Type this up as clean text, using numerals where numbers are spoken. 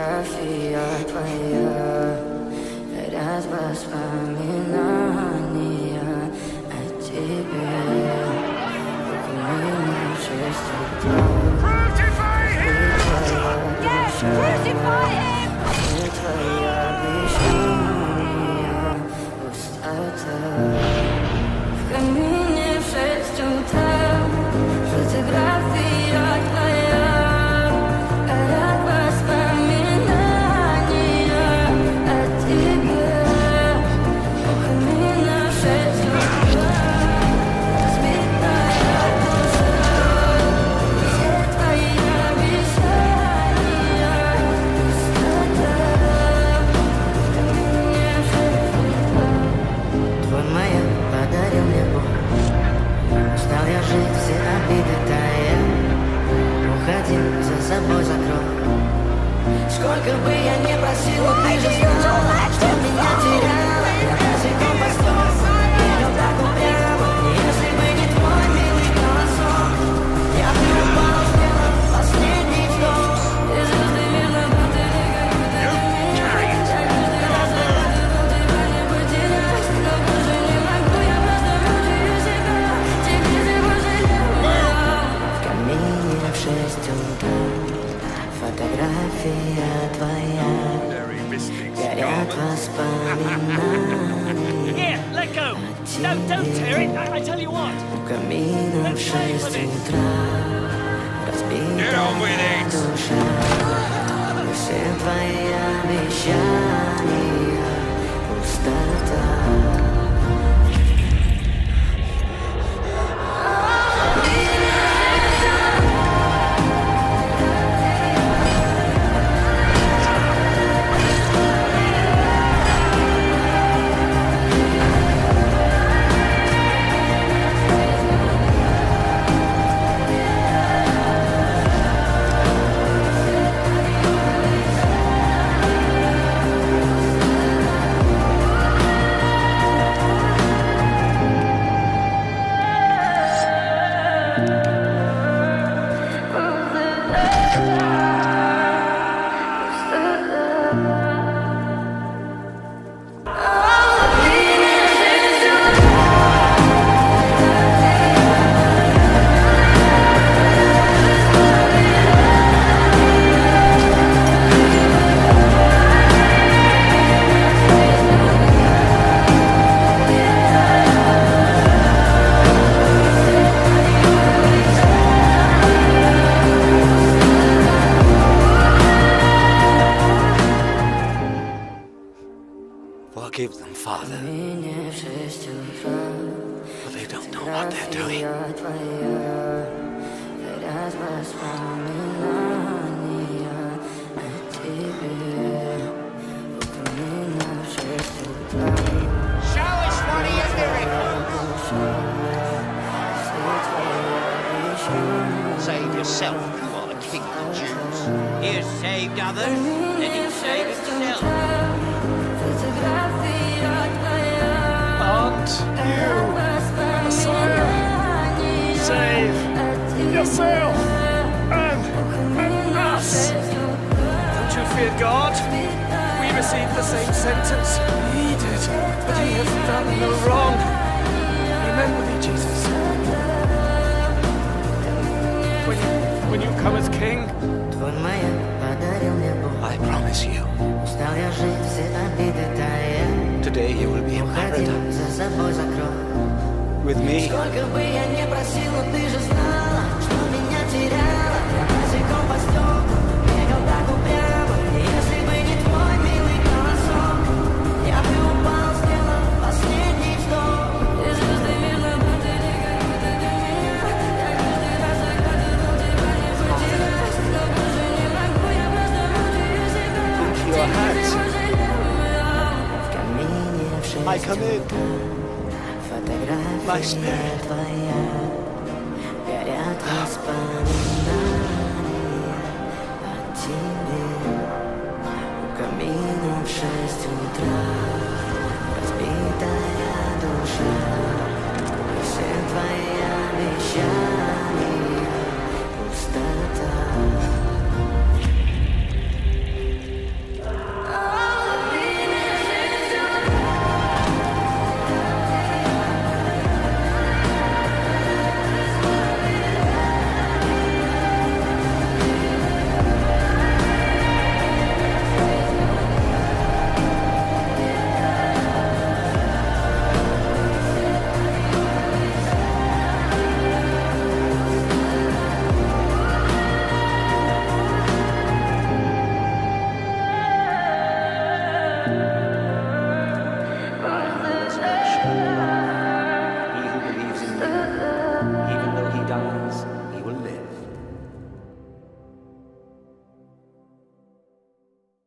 Фотография твоя, горят воспоминания о тебе. Меня в 6 утра. Где твои обещания, пустота. В камине в 6 утра. Фотография твоя, горят воспоминания о тебе. У камина в 6 утра. Разбитая душа. Все твои обещания, пустота. В камине в 6 утра. Твой маяк подарил мне боль. Устал я жить, все обиды тая. Уходи, за собой закрой. Сколько бы я ни просила, ты же знала, что меня теряла. Я языком постой, верил так упрямо. Если бы не твой милый голосок, я бы упал, сделал последний вдох. И звезды видно, будто ты как будто ты меня. Каждый раз загадывал тебя не потерять. Но больше не могу, я просто мучаю себя. Теперь ты пожалел меня. В камине в 6 утра. Фотография твоя, горят воспоминания. Here, let go. No, don't tear it. I tell you what. У камина в 6 утра. Разбитая душа. Все твои обещания, пустота. Forgive them, Father, Камине в 6 утра. for they don't know what they're doing. Фотография твоя, горят воспоминания о тебе. У камина в 6 утра. Show us one of your miracles. Все твои обещания. Save yourself, you are the king of the Jews. You saved others, then you save yourself. Фотография твоя, Aren't you Messiah? Save yourself and us. Don't you fear God? We received the same sentence he did, but he has done no wrong. Remember me, Jesus. When you come as king, твой маяк подарил мне боль. I promise you, Устал я жить, все обиды тая. today you will be in Уходи, paradise за собой закрой. with me. Сколько бы я ни просила, ты же знала, что меня теряла. Я языком по стеклу, бегал так упрямо. Если бы не твой милый голосок, я бы упал, сделал последний вдох. И звезды видно, будто ты как будто ты меня. Я каждый раз загадывал тебя не потерять. Но больше не могу, я просто мучаю себя. your hat. В камине в 6 I come in. утра. Фотография My spirit. твоя, горят воспоминания о тебе. У камина в 6 утра. Разбитая душа. Все твои обещания, пустота. Thank